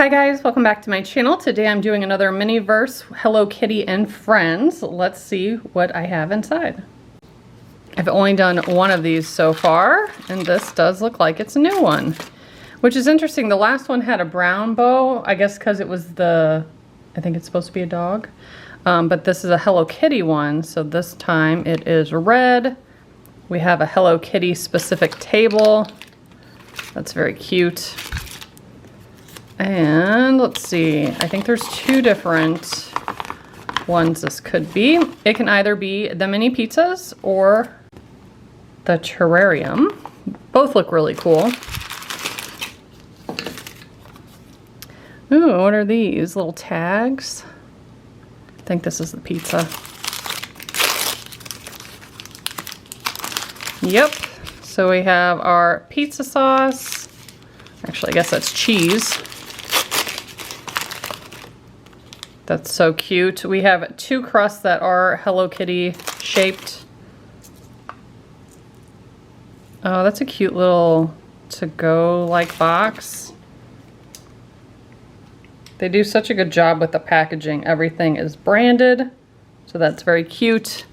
Hi guys, welcome back to my channel. Today I'm doing another Miniverse Hello Kitty and Friends. Let's see what I have inside. I've only done one of these so far, and this does look like it's a new one, which is interesting. The last one had a brown bow, I guess because it was I think it's supposed to be a dog, but this is a Hello Kitty one, so this time it is red. We have a Hello Kitty specific table. That's very cute. And let's see, I think there's two different ones this could be. It can either be the mini pizzas or the terrarium. Both look really cool. Ooh, what are these? Little tags? I think this is the pizza. Yep, so we have our pizza sauce. Actually, I guess that's cheese. That's so cute. We have two crusts that are Hello Kitty shaped. Oh, that's a cute little to-go like box. They do such a good job with the packaging. Everything is branded, so that's very cute.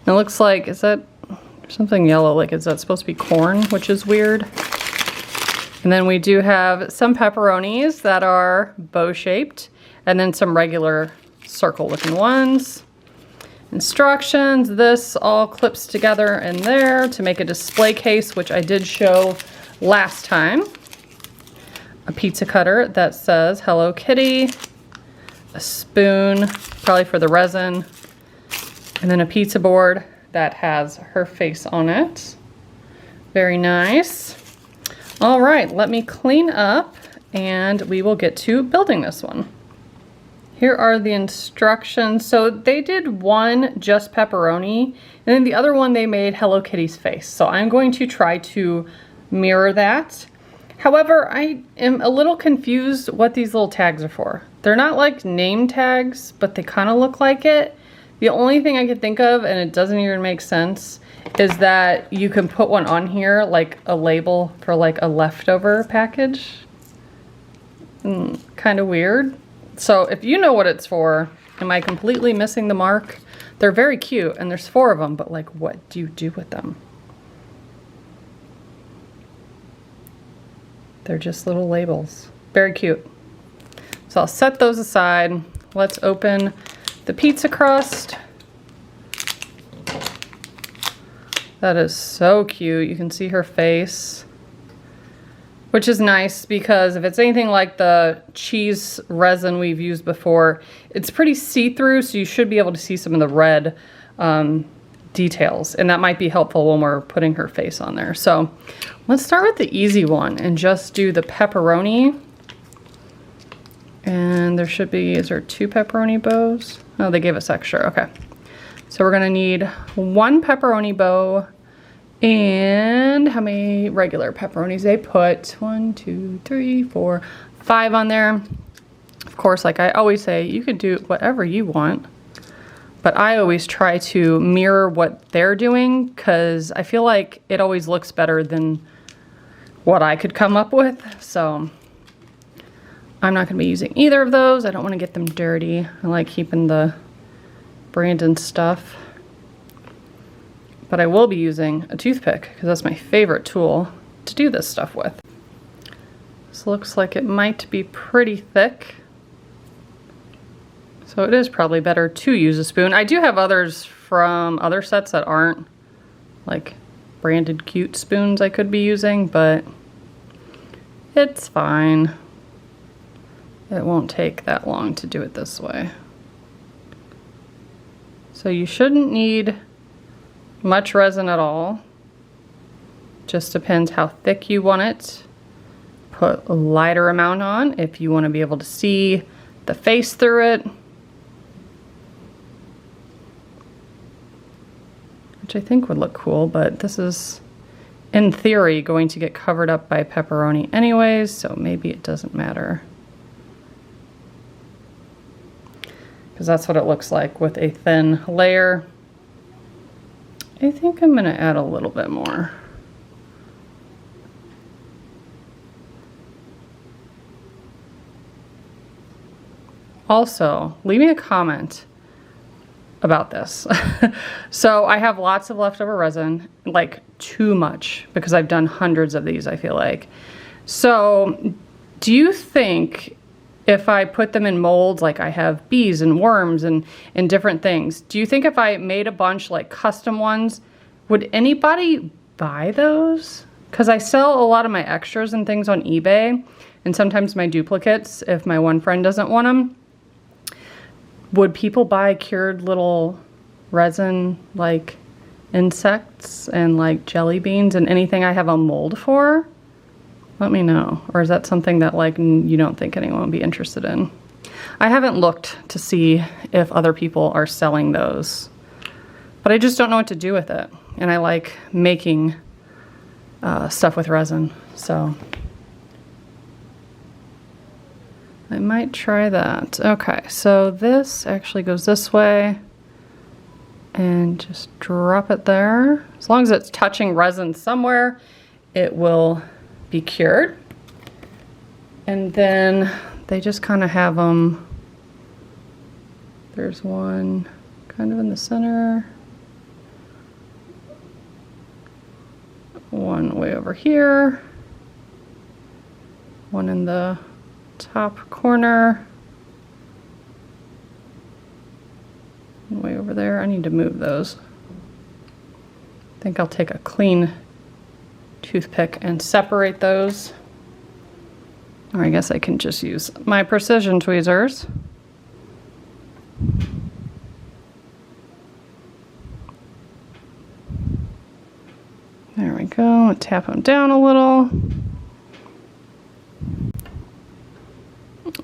And it looks like, is that something yellow? Like, is that supposed to be corn, which is weird? And then we do have some pepperonis that are bow-shaped, and then some regular circle-looking ones. Instructions, this all clips together in there to make a display case, which I did show last time. A pizza cutter that says Hello Kitty, a spoon, probably for the resin, and then a pizza board that has her face on it. Very nice. All right, let me clean up and we will get to building this one. Here are the instructions. So they did one just pepperoni, and then the other one they made Hello Kitty's face. So I'm going to try to mirror that. However, I am a little confused what these little tags are for. They're not like name tags, but they kind of look like it. The only thing I could think of, and it doesn't even make sense, is that you can put one on here, like a label for like a leftover package. Kind of weird. So if you know what it's for, am I completely missing the mark? They're very cute, and there's 4 of them, but like, what do you do with them? They're just little labels. Very cute. So I'll set those aside. Let's open the pizza crust. That is so cute. You can see her face, which is nice because if it's anything like the cheese resin we've used before, it's pretty see-through, so you should be able to see some of the red details, and that might be helpful when we're putting her face on there. So let's start with the easy one and just do the pepperoni. And there should be, is there 2 pepperoni bows? Oh, they gave us extra, okay. So we're gonna need 1 pepperoni bow, and how many regular pepperonis they put? 1, 2, 3, 4, 5 on there. Of course, like I always say, you could do whatever you want, but I always try to mirror what they're doing because I feel like it always looks better than what I could come up with. So I'm not gonna be using either of those. I don't wanna get them dirty. I like keeping the branded stuff. But I will be using a toothpick because that's my favorite tool to do this stuff with. This looks like it might be pretty thick. So it is probably better to use a spoon. I do have others from other sets that aren't like branded cute spoons I could be using, but it's fine. It won't take that long to do it this way. So you shouldn't need much resin at all. Just depends how thick you want it. Put a lighter amount on if you want to be able to see the face through it. Which I think would look cool, but this is, in theory, going to get covered up by pepperoni anyways, so maybe it doesn't matter. Because that's what it looks like with a thin layer. I think I'm gonna add a little bit more. Also, leave me a comment about this. So I have lots of leftover resin, like too much, because I've done hundreds of these, I feel like. So do you think if I put them in molds, like I have bees and worms and different things, do you think if I made a bunch like custom ones, would anybody buy those? Because I sell a lot of my extras and things on eBay, and sometimes my duplicates if my one friend doesn't want them. Would people buy cured little resin like insects and like jelly beans and anything I have a mold for? Let me know. Or is that something that like you don't think anyone would be interested in? I haven't looked to see if other people are selling those, but I just don't know what to do with it. And I like making stuff with resin, so I might try that. Okay, so this actually goes this way and just drop it there. As long as it's touching resin somewhere, it will be cured. And then they just kind of have them. There's one kind of in the center. One way over here. One in the top corner. Way over there. I need to move those. I think I'll take a clean toothpick and separate those. Or I guess I can just use my precision tweezers. There we go. Tap them down a little.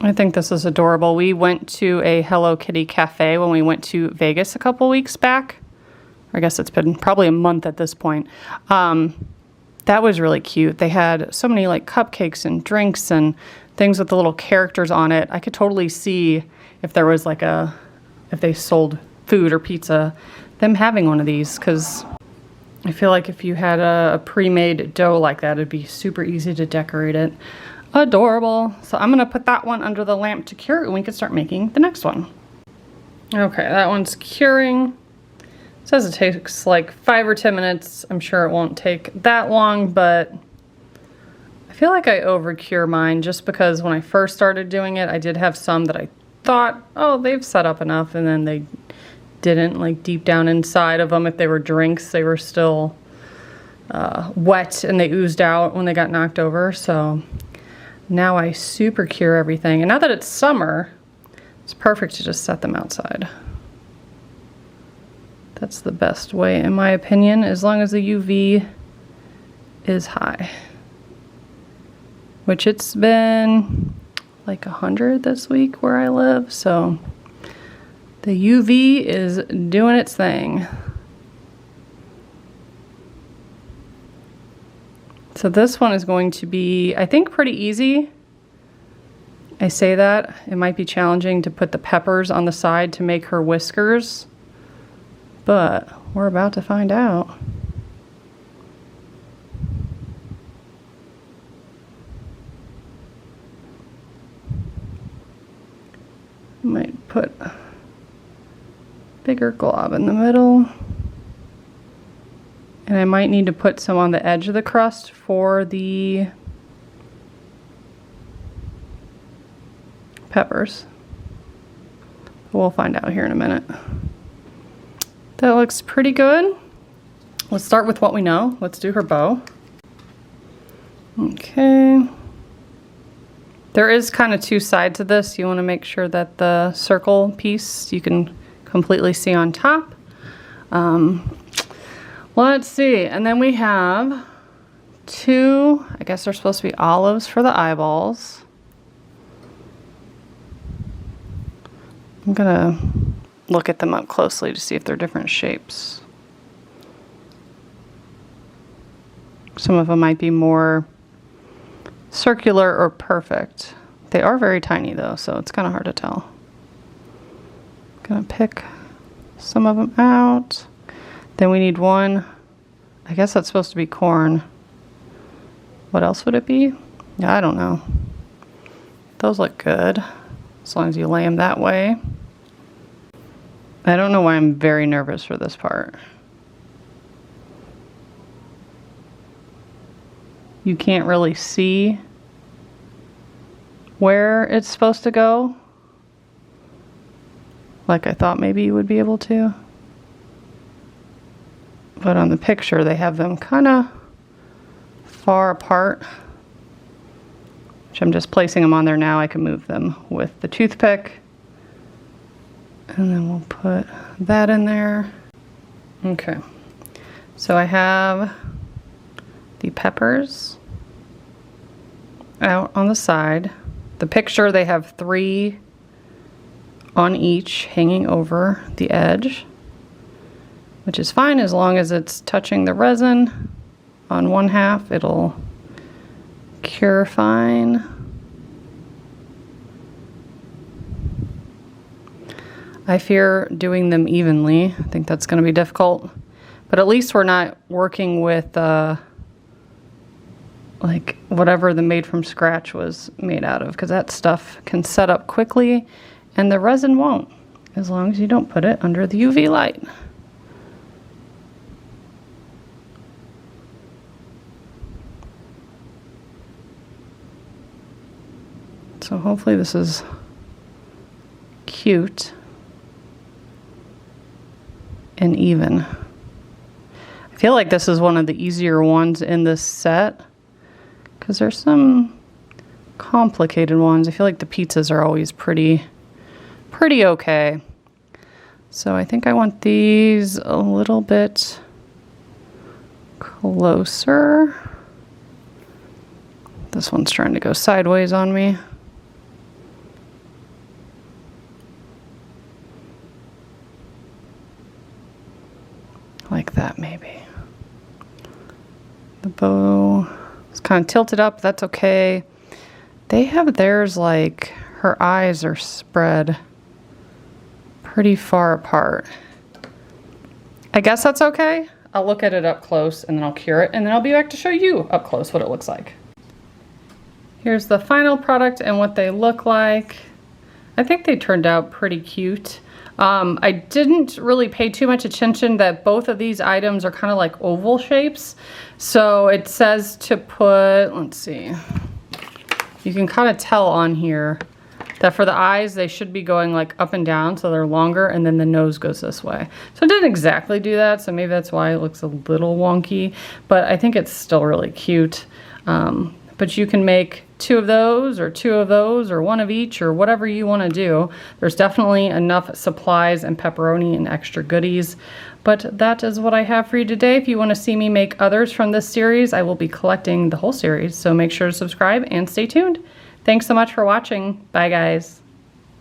I think this is adorable. We went to a Hello Kitty cafe when we went to Vegas a couple weeks back. I guess it's been probably a month at this point. That was really cute. They had so many like cupcakes and drinks and things with the little characters on it. I could totally see if there was like if they sold food or pizza, them having one of these, because I feel like if you had a pre-made dough like that, it'd be super easy to decorate it. Adorable. So I'm gonna put that one under the lamp to cure and we can start making the next one. Okay, that one's curing. It says it takes like 5 or 10 minutes. I'm sure it won't take that long, but I feel like I over cure mine just because when I first started doing it, I did have some that I thought, oh, they've set up enough, and then they didn't. Like deep down inside of them, if they were drinks, they were still wet and they oozed out when they got knocked over. So now I super cure everything. And now that it's summer, it's perfect to just set them outside. That's the best way, in my opinion, as long as the UV is high. Which it's been like 100 this week where I live, so the UV is doing its thing. So this one is going to be, I think, pretty easy. I say that. It might be challenging to put the peppers on the side to make her whiskers, but we're about to find out. Might put a bigger glob in the middle. And I might need to put some on the edge of the crust for the peppers. We'll find out here in a minute. That looks pretty good. Let's start with what we know. Let's do her bow. Okay. There is kind of two sides to this. You want to make sure that the circle piece you can completely see on top. Let's see, and then we have 2, I guess they're supposed to be olives for the eyeballs. I'm gonna look at them up closely to see if they're different shapes. Some of them might be more circular or perfect. They are very tiny though, so it's kind of hard to tell. Gonna pick some of them out. Then we need one. I guess that's supposed to be corn. What else would it be? I don't know. Those look good. as long as you lay them that way. I don't know why I'm very nervous for this part. You can't really see where it's supposed to go, like I thought maybe you would be able to. But on the picture, they have them kind of far apart, which I'm just placing them on there now. I can move them with the toothpick. And then we'll put that in there. Okay, so I have the peppers out on the side. The picture, they have 3 on each hanging over the edge, which is fine as long as it's touching the resin on one half. It'll cure fine. I fear doing them evenly. I think that's going to be difficult, but at least we're not working with like whatever the made from scratch was made out of, because that stuff can set up quickly and the resin won't, as long as you don't put it under the UV light. So hopefully this is cute and even. I feel like this is one of the easier ones in this set, because there's some complicated ones. I feel like the pizzas are always pretty okay. So I think I want these a little bit closer. This one's trying to go sideways on me. Like that maybe. The bow is kind of tilted up, that's okay. They have theirs like her eyes are spread pretty far apart. I guess that's okay. I'll look at it up close and then I'll cure it, and then I'll be back to show you up close what it looks like. Here's the final product and what they look like. I think they turned out pretty cute. I didn't really pay too much attention that both of these items are kind of like oval shapes. So it says to put, let's see, you can kind of tell on here that for the eyes, they should be going like up and down, so they're longer, and then the nose goes this way. So it didn't exactly do that, so maybe that's why it looks a little wonky, but I think it's still really cute. But you can make 2 of those, or 2 of those, or 1 of each, or whatever you want to do. There's definitely enough supplies and pepperoni and extra goodies. But that is what I have for you today. If you want to see me make others from this series, I will be collecting the whole series. So make sure to subscribe and stay tuned. Thanks so much for watching. Bye, guys.